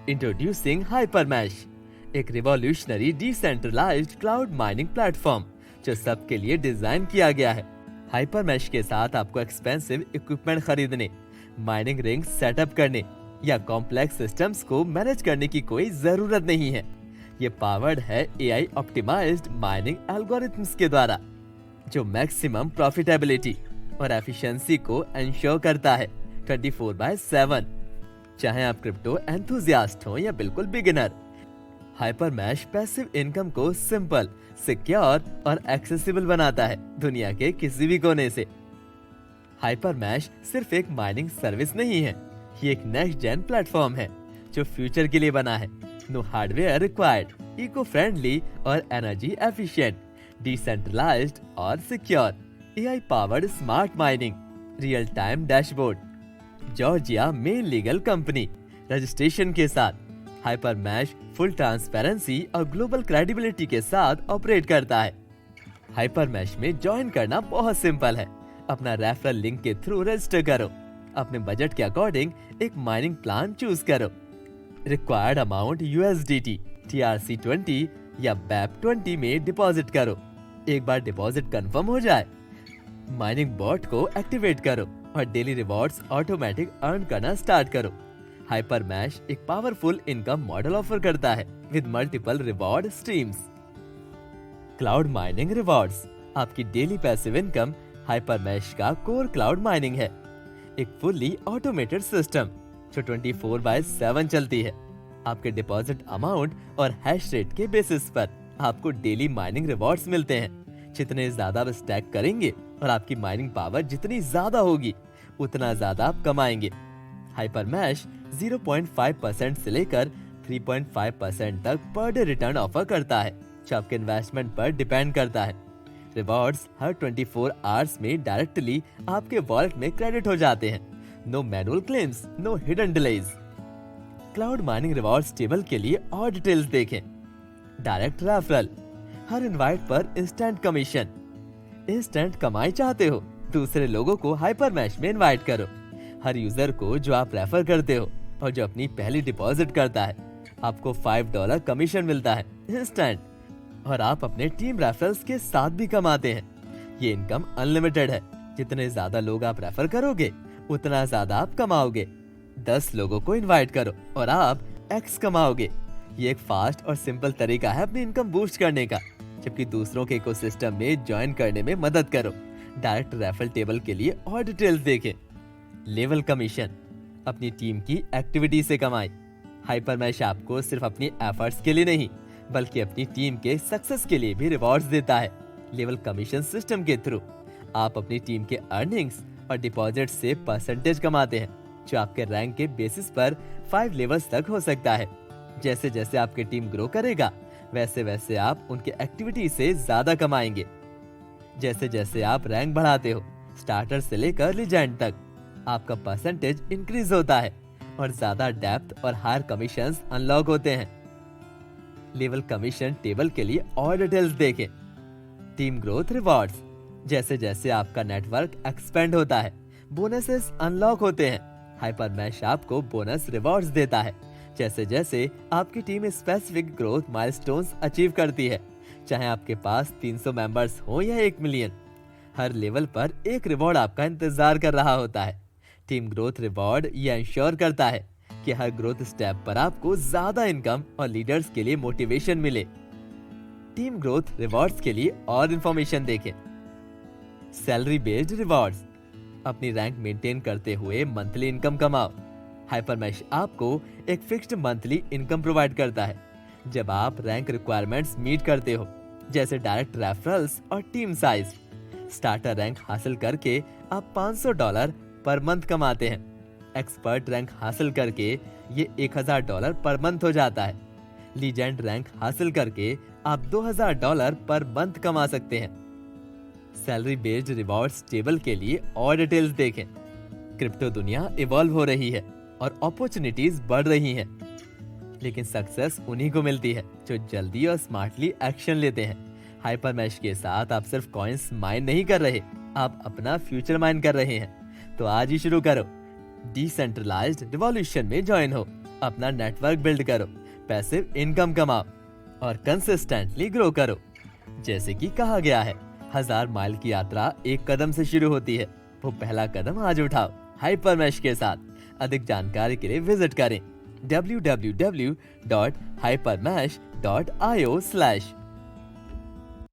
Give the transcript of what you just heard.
Introducing HyperMash, एक revolutionary decentralised cloud mining platform जो सबके लिए डिजाइन किया गया है। हाइपरमैश के साथ आपको एक्सपेंसिव इक्विपमेंट खरीदने, माइनिंग रिंग्स सेटअप करने या कॉम्प्लेक्स सिस्टम्स को मैनेज करने की कोई जरूरत नहीं है। ये पावर्ड है एआई ऑप्टिमाइज्ड माइनिंग एल्गोरिथम्स के द्वारा, जो मैक्सिमम प्रॉफिटेबिलिटी और एफिशिएंसी को एंश्योर करता है 24/7। चाहे आप क्रिप्टो एंथुसियास्ट हो या बिल्कुल बिगिनर, हाइपरमैश पैसिव इनकम को सिंपल, सिक्योर और एक्सेसिबल बनाता है दुनिया के किसी भी कोने से। हाइपरमैश सिर्फ एक माइनिंग सर्विस नहीं है, ये एक नेक्स्ट जेन प्लेटफॉर्म है जो फ्यूचर के लिए बना है। No hardware required, eco friendly और एनर्जी एफिशिएंट, डिसेंट्रलाइज्ड और secure, AI powered smart mining, real time dashboard, Georgia मेन लीगल कंपनी रजिस्ट्रेशन के साथ। हाइपरमैश फुल ट्रांसपेरेंसी और ग्लोबल क्रेडिबिलिटी के साथ ऑपरेट करता है। हाइपरमैश में ज्वाइन करना बहुत सिंपल है। अपना रेफरल लिंक के थ्रू रजिस्टर करो, अपने बजट के अकॉर्डिंग एक माइनिंग प्लान चूज करो, रिक्वायर्ड अमाउंट USDT, TRC20 या BEP20 में डिपॉजिट करो। एक बार डिपॉजिट कंफर्म हो जाए, माइनिंग बॉट को एक्टिवेट करो और डेली रिवॉर्ड्स ऑटोमेटिक अर्न करना स्टार्ट करो। हाइपरमैश एक पावरफुल इनकम मॉडल ऑफर करता है with multiple reward streams. Cloud mining rewards, आपकी डेली पैसिव इनकम हाइपरमैश का कोर क्लाउड माइनिंग है, एक फुल्ली ऑटोमेटेड सिस्टम जो 24/7 चलती है। आपके डिपॉजिट अमाउंट और हैश रेट के बेसिस पर आपको डेली माइनिंग रिवॉर्ड्स मिलते हैं। जितने ज्यादा आप स्टैक करेंगे और आपकी माइनिंग पावर जितनी ज्यादा होगी, उतना ज्यादा आप कमाएंगे। हाइपरमैश 0.5% से लेकर 3.5% तक पर डे रिटर्न ऑफर करता है, जो आपके इन्वेस्टमेंट पर डिपेंड करता है। रिवॉर्ड्स हर 24 आवर्स में डायरेक्टली आपके वॉलेट में क्रेडिट हो जाते हैं। No manual claims, no hidden delays. Cloud mining rewards table के लिए और डिटेल्स देखें। डायरेक्ट रेफरल, हर इनवाइट पर इंस्टेंट कमीशन। इंस्टेंट कमाई चाहते हो, दूसरे लोगों को हाइपरमैश में इनवाइट करो। हर यूजर को जो आप रेफर करते हो और जो अपनी पहली डिपॉजिट करता है, आपको $5 कमीशन मिलता है इंस्टेंट, और आप अपने टीम रेफरल्स के साथ भी कमाते हैं। ये इनकम अनलिमिटेड है, जितने ज्यादा लोग आप रेफर करोगे उतना ज्यादा आप कमाओगे। 10 लोगों को इनवाइट करो और आप X कमाओगे। ये एक फास्ट और सिंपल तरीका है अपनी इनकम बूस्ट करने का, जबकि दूसरों के इकोसिस्टम में ज्वाइन करने में मदद करो। डायरेक्ट रेफरल टेबल के लिए और डिटेल्स देखें। लेवल कमीशन, अपनी टीम की एक्टिविटी से कमाई। हाइपरमैश आपको सिर्फ अपनी एफर्ट्स के लिए नहीं, बल्कि अपनी टीम के सक्सेस के लिए भी रिवॉर्ड्स देता है। लेवल कमीशन सिस्टम के थ्रू आप अपनी टीम के अर्निंग्स और डिपॉजिट से परसेंटेज कमाते हैं, जो आपके रैंक के बेसिस पर 5 लेवल्स तक हो सकता है। जैसे जैसे आपकी टीम ग्रो करेगा, वैसे वैसे आप उनके एक्टिविटी से ज्यादा कमाएंगे। जैसे जैसे आप रैंक बढ़ाते हो, स्टार्टर से लेकर लीजेंड तक, आपका परसेंटेज इंक्रीज होता है और ज्यादा डेप्थ और हायर कमीशंस अनलॉक होते हैं। लेवल कमीशन टेबल के लिए और डिटेल्स देखें। टीम ग्रोथ रिवॉर्ड्स, जैसे जैसे आपका नेटवर्क एक्सपेंड होता है, बोनसेस अनलॉक होते हैं। हाइपरमैश आपको बोनस रिवॉर्ड्स देता है जैसे जैसे आपकी team specific growth milestones achieve करती है, चाहे आपके पास 300 मेंबर्स हो या 1 मिलियन। हर लेवल पर एक रिवॉर्ड आपका इंतजार कर रहा होता है। टीम ग्रोथ रिवॉर्ड ये इंश्योर करता है कि हर ग्रोथ स्टेप पर आपको ज्यादा इनकम और लीडर्स के लिए मोटिवेशन मिले। टीम ग्रोथ रिवॉर्ड्स के लिए और इंफॉर्मेशन देखें। सैलरी बेस्ड रिवॉर्ड्स, अपनी रैंक मेंटेन करते हुए मंथली इनकम कमाओ। हाइपरमैश आपको एक फिक्स्ड मंथली इनकम प्रोवाइड करता है जब आप रैंक रिक्वायरमेंट्स मीट करते हो, जैसे डायरेक्ट रेफरल्स और टीम साइज। स्टार्टर रैंक हासिल करके आप $500 पर मंथ कमाते हैं। एक्सपर्ट रैंक हासिल करके ये $1000 पर मंथ हो जाता है। लीजेंड रैंक हासिल करके आप $2000 पर मंथ कमा सकते हैं। सैलरी बेस्ड रिवॉर्ड्स टेबल के लिए और डिटेल्स देखें। क्रिप्टो दुनिया इवॉल्व हो रही है और अपॉर्चुनिटीज बढ़ रही हैं, लेकिन सक्सेस उन्हीं को मिलती है जो जल्दी और स्मार्टली एक्शन लेते हैं। हाइपरमैश के साथ आप सिर्फ कॉइन्स माइन नहीं कर रहे, आप अपना फ्यूचर माइन कर रहे हैं। तो आज ही शुरू करो, डिसेंट्रलाइज्ड रिवॉल्यूशन में ज्वाइन हो अपना नेटवर्क बिल्ड करो, पैसिव इनकम कमाओ और कंसिस्टेंटली ग्रो करो। जैसे कि कहा गया है, 1000 माइल की यात्रा एक कदम से शुरू होती है। वो पहला कदम आज उठाओ हाइपरमैश के साथ। अधिक जानकारी के लिए विजिट करें www.hypermesh.io/